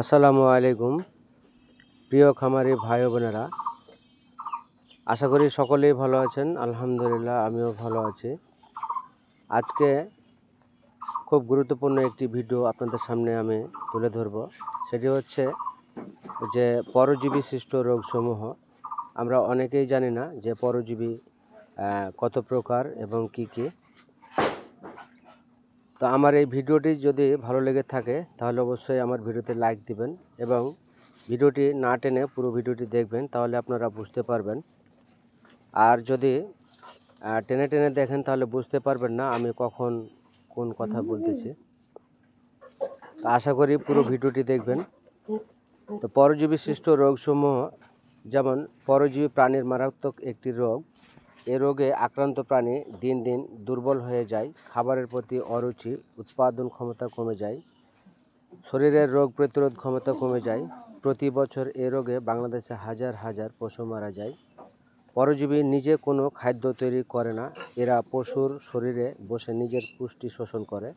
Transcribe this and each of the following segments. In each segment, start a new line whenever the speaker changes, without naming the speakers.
আসসালামু আলাইকুম প্রিয় খামারি ভাই ও বোনেরা, আশা করি সকলেই ভালো আছেন। আলহামদুলিল্লাহ, আমিও ভালো আছি। আজকে খুব গুরুত্বপূর্ণ একটি ভিডিও আপনাদের সামনে আমি তুলে ধরব। সেটি হচ্ছে যে পরজীবী সৃষ্ট রোগসমূহ। আমরা অনেকেই জানি না যে পরজীবী কত প্রকার এবং কি কি। তো আমার এই ভিডিওটি যদি ভালো লেগে থাকে তাহলে অবশ্যই আমার ভিডিওতে লাইক দিবেন এবং ভিডিওটি না টেনে পুরো ভিডিওটি দেখবেন, তাহলে আপনারা বুঝতে পারবেন। আর যদি টেনে টেনে দেখেন তাহলে বুঝতে পারবেন না আমি কখন কোন কথা বলতেছি। তো আশা করি পুরো ভিডিওটি দেখবেন। তো পরজীবী সৃষ্ট রোগসমূহ যেমন পরজীবী প্রাণীর মারাত্মক একটি রোগ। এ রোগে আক্রান্ত প্রাণী দিন দিন দুর্বল হয়ে যায়, খাবারের প্রতি অরুচি, উৎপাদন ক্ষমতা কমে যায়, শরীরের রোগ প্রতিরোধ ক্ষমতা কমে যায়। প্রতি বছর এ রোগে বাংলাদেশে হাজার হাজার পশু মারা যায়। পরজীবী নিজে কোনো খাদ্য তৈরি করে না, এরা পশুর শরীরে বসে নিজের পুষ্টি শোষণ করে।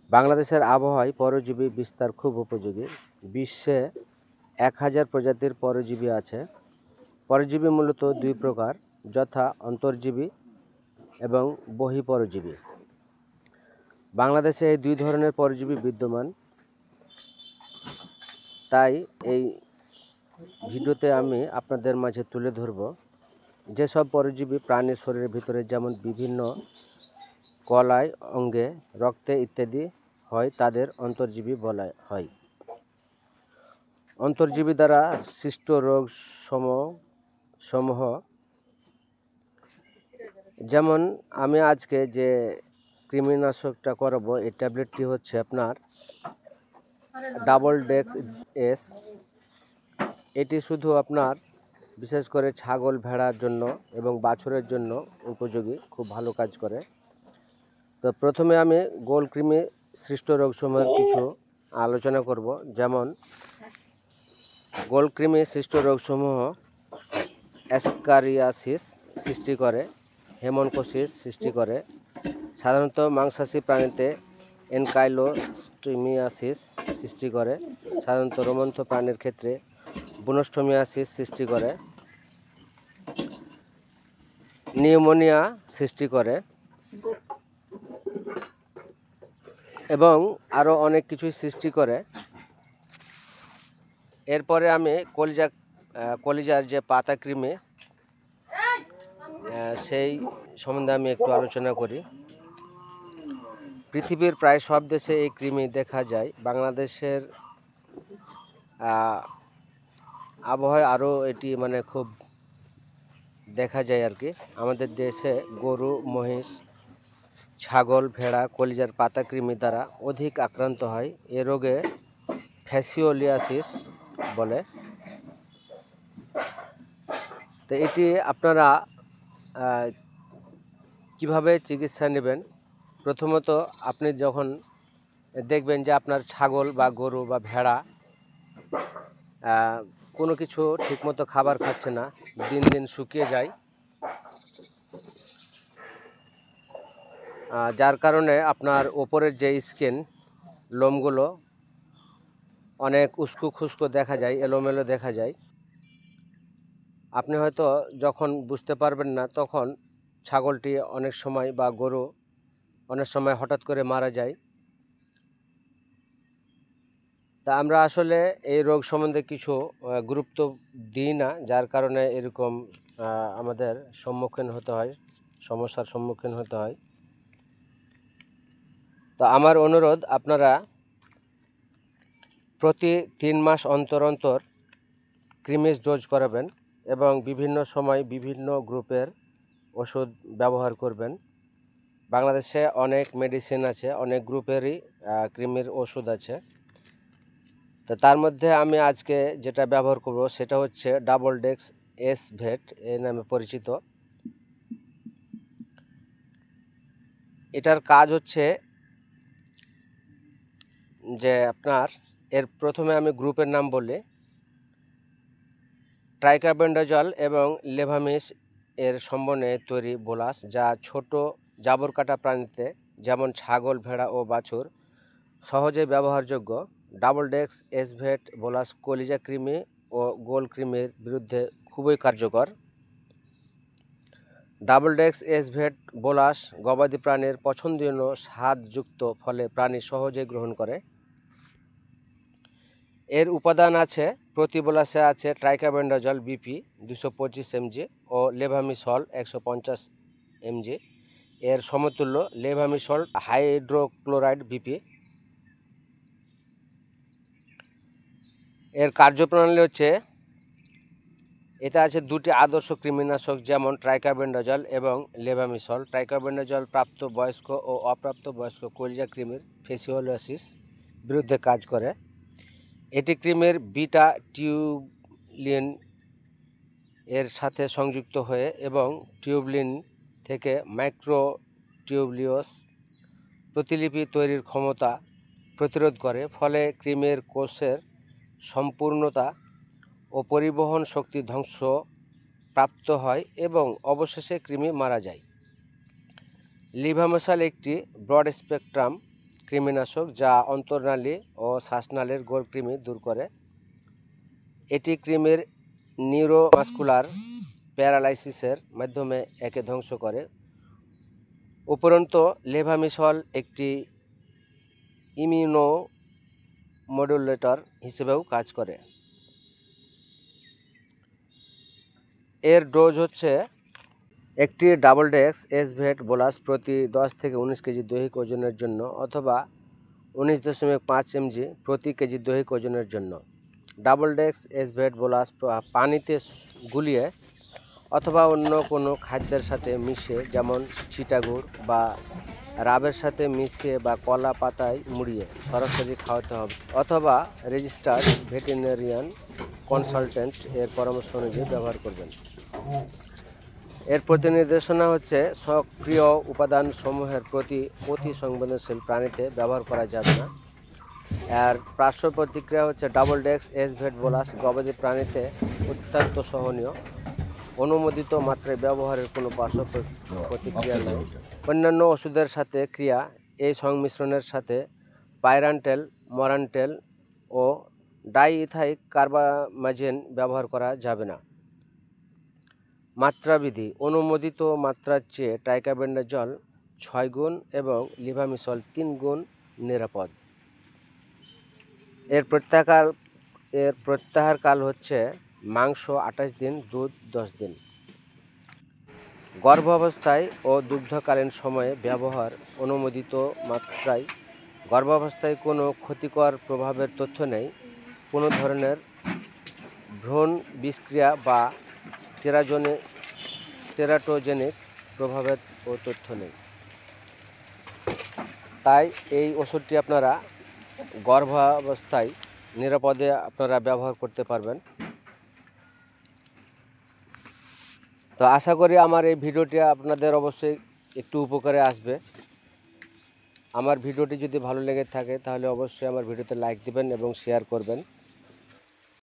বাংলাদেশের আবহাওয়ায় পরজীবী বিস্তার খুব উপযোগী। বিশ্বে 1000 প্রজাতির পরজীবী আছে। পরজীবী মূলত দুই প্রকার, যথা অন্তর্জীবী এবং বহিঃপরজীবী। বাংলাদেশে এই দুই ধরনের পরজীবী বিদ্যমান। তাই এই ভিডিওতে আমি আপনাদের মাঝে তুলে ধরব যেসব পরজীবী প্রাণীর শরীরের ভিতরে, যেমন বিভিন্ন কলায়, অঙ্গে, রক্তে ইত্যাদি হয়, তাদের অন্তর্জীবী বলা হয়। অন্তর্জীবী দ্বারা সৃষ্ট রোগ সমূহ যেমন আমি আজকে যে কৃমিনাশকটা করাবো, এই ট্যাবলেটটি হচ্ছে আপনার ডাবল ডেক্স এস। এটি শুধু আপনার বিশেষ করে ছাগল, ভেড়ার জন্য এবং বাছুরের জন্য উপযোগী, খুব ভালো কাজ করে। তো প্রথমে আমি গোল কৃমি সৃষ্ট রোগসমূহের কিছু আলোচনা করব। যেমন গোল কৃমি সৃষ্ট রোগসমূহ অ্যাসকারিয়াসিস সৃষ্টি করে, হেমনকোসিস সৃষ্টি করে। সাধারণত মাংসাশী প্রাণীতে এনকাইলোস্টোমিয়াসিস সৃষ্টি করে। সাধারণত রোমন্থ প্রাণীর ক্ষেত্রে বুনোস্টোমিয়াসিস সৃষ্টি করে। নিউমোনিয়া সৃষ্টি করে এবং আরও অনেক কিছুই সৃষ্টি করে। এরপরে আমি কলিজার যে পাতা কৃমি, সেই সম্বন্ধে আমি একটু আলোচনা করি। পৃথিবীর প্রায় সব দেশে এই কৃমি দেখা যায়। বাংলাদেশের আবহাওয়ায় আরও এটি খুব দেখা যায় আর কি। আমাদের দেশে গরু, মহিষ, ছাগল, ভেড়া কলিজার পাতা কৃমি দ্বারা অধিক আক্রান্ত হয়। এ রোগে ফ্যাসিওলিয়াসিস বলে। তো এটি আপনারা কিভাবে চিকিৎসা নেবেন? প্রথমত আপনি যখন দেখবেন যে আপনার ছাগল বা গরু বা ভেড়া কোনো কিছু ঠিকমতো খাবার খাচ্ছে না, দিন দিন শুকিয়ে যায়, যার কারণে আপনার ওপরের যে স্কিন, লোমগুলো অনেক উস্কো খুস্কো দেখা যায়, এলোমেলো দেখা যায়। আপনি হয়তো যখন বুঝতে পারবেন না, তখন ছাগলটি অনেক সময় বা গরু অনেক সময় হঠাৎ করে মারা যায়। তা আমরা আসলে এই রোগ সম্বন্ধে কিছু গুরুত্ব দিই না, যার কারণে এরকম আমাদের সমস্যার সম্মুখীন হতে হয়। তো আমার অনুরোধ, আপনারা প্রতি 3 মাস অন্তর অন্তর ক্রিমিস ডোজ করাবেন এবং বিভিন্ন সময় বিভিন্ন গ্রুপের ওষুধ ব্যবহার করবেন। বাংলাদেশে অনেক মেডিসিন আছে, অনেক গ্রুপেরই কৃমির ওষুধ আছে। তো তার মধ্যে আমি আজকে যেটা ব্যবহার করব সেটা হচ্ছে ডাবল ডেক্স এস ভেট, এই নামে পরিচিত। এটার কাজ হচ্ছে যে আপনার প্রথমে আমি গ্রুপের নাম বলি, ট্রাইকার্বেন্ডাজল এবং লেভামিস এর সমন্বয়ে তৈরি বোলাস, যা ছোট জাবর কাটা প্রাণীতে যেমন ছাগল, ভেড়া ও বাছুর সহজে ব্যবহারযোগ্য। ডাবল ডেক্স এসভেট বোলাস কলিজা কৃমি ও গোল কৃমির বিরুদ্ধে খুবই কার্যকর। ডাবল ডেক্স এসভেট বোলাস গবাদি প্রাণীর পছন্দনীয় স্বাদযুক্ত ফলে প্রাণী সহজে গ্রহণ করে। এর উপাদান আছে, প্রতি বোলাসে আছে ট্রাইকাবেন্ডাজল বিপি 225 mg ও লেভামিসল 150 mg। এর সমতুল্য লেভামিসল হাইড্রোক্লোরাইড বিপি। এর কার্যপ্রণালী হচ্ছে, এতে আছে দুটি আদর্শ কৃমিনাশক যেমন ট্রাইকাবেন্ডাজল এবং লেভামিসল। ট্রাইকাবেন্ডাজল প্রাপ্ত বয়স্ক ও অপ্রাপ্ত বয়স্ক কলিজা কৃমির ফেসিওলোসিস বিরুদ্ধে কাজ করে। এটি কৃমির বিটা টিউবলিন এর সাথে সংযুক্ত হয়ে এবং টিউবলিন থেকে মাইক্রোটিউবুলিয়াস প্রতিলিপি তৈরির ক্ষমতা প্রতিরোধ করে, ফলে কৃমির কোষের সম্পূর্ণতা ও পরিবহন শক্তি ধ্বংস প্রাপ্ত হয় এবং অবশেষে কৃমি মারা যায়। লেভামিসল একটি ব্রড স্পেকট্রাম কৃমিনাশক যা অন্তর্নালী ও শ্বাসনালীর গোল কৃমি দূর করে। এটি কৃমির নিউরোমাস্কুলার প্যারালাইসিসের মাধ্যমে একে ধ্বংস করে। উপরন্তু লেভামিসল একটি ইমিউনোমডুলেটর হিসেবেও কাজ করে। এর ডোজ হচ্ছে, একটি ডাবল ডেক্স এসভেট বোলাস প্রতি 10 থেকে 19 কেজি দৈহিক ওজনের জন্য অথবা 19.5 mg প্রতি কেজি দৈহিক ওজনের জন্য। ডাবল ডেক্স এসভেট বোলাস পানিতে গুলিয়ে অথবা অন্য কোনো খাদ্যের সাথে মিশিয়ে, যেমন চিটাগুড় বা রাবের সাথে মিশিয়ে বা কলা পাতায় মুড়িয়ে সরাসরি খাওয়াতে হবে, অথবা রেজিস্টার্ড ভেটেরিনারিয়ান কনসালটেন্ট এর পরামর্শ অনুযায়ী ব্যবহার করবেন। এর প্রতি নির্দেশনা হচ্ছে, সক্রিয় উপাদান সমূহের প্রতি অতি সংবেদনশীল প্রাণীতে ব্যবহার করা যাবে না। আর পার্শ্ব প্রতিক্রিয়া হচ্ছে, ডাবল ডেক্স এসভেট বোলাস গবাদি প্রাণীতে অত্যন্ত সহনীয়, অনুমোদিত মাত্রায় ব্যবহারের কোনো পার্শ্ব প্রতিক্রিয়া নেই। অন্যান্য ওষুধের সাথে ক্রিয়া, এই সংমিশ্রণের সাথে পাইরান্টেল, মরান্টেল ও ডাইইথাইল কার্বামাজিন ব্যবহার করা যাবে না। মাত্রাবিধি, অনুমোদিত মাত্রার চেয়ে ট্রাইকাবেন্ডাজল 6 গুণ এবং লেভামিসল 3 গুণ নিরাপদ। এর প্রত্যাহারকাল হচ্ছে মাংস 28 দিন, দুধ 10 দিন। গর্ভাবস্থায় ও দুগ্ধকালীন সময়ে ব্যবহার অনুমোদিত মাত্রায়। গর্ভাবস্থায় কোনো ক্ষতিকর প্রভাবের তথ্য নেই। কোনো ধরনের ভ্রূণ বিষক্রিয়া বা টেরাটোজেনিক প্রভাবের ও তথ্য নেই। তাই এই ওষুধটি আপনারা গর্ভাবস্থায় নিরাপদে আপনারা ব্যবহার করতে পারবেন। তো আশা করি আমার এই ভিডিওটি আপনাদের অবশ্যই একটু উপকারে আসবে। আমার ভিডিওটি যদি ভালো লেগে থাকে তাহলে অবশ্যই আমার ভিডিওতে লাইক দিবেন এবং শেয়ার করবেন।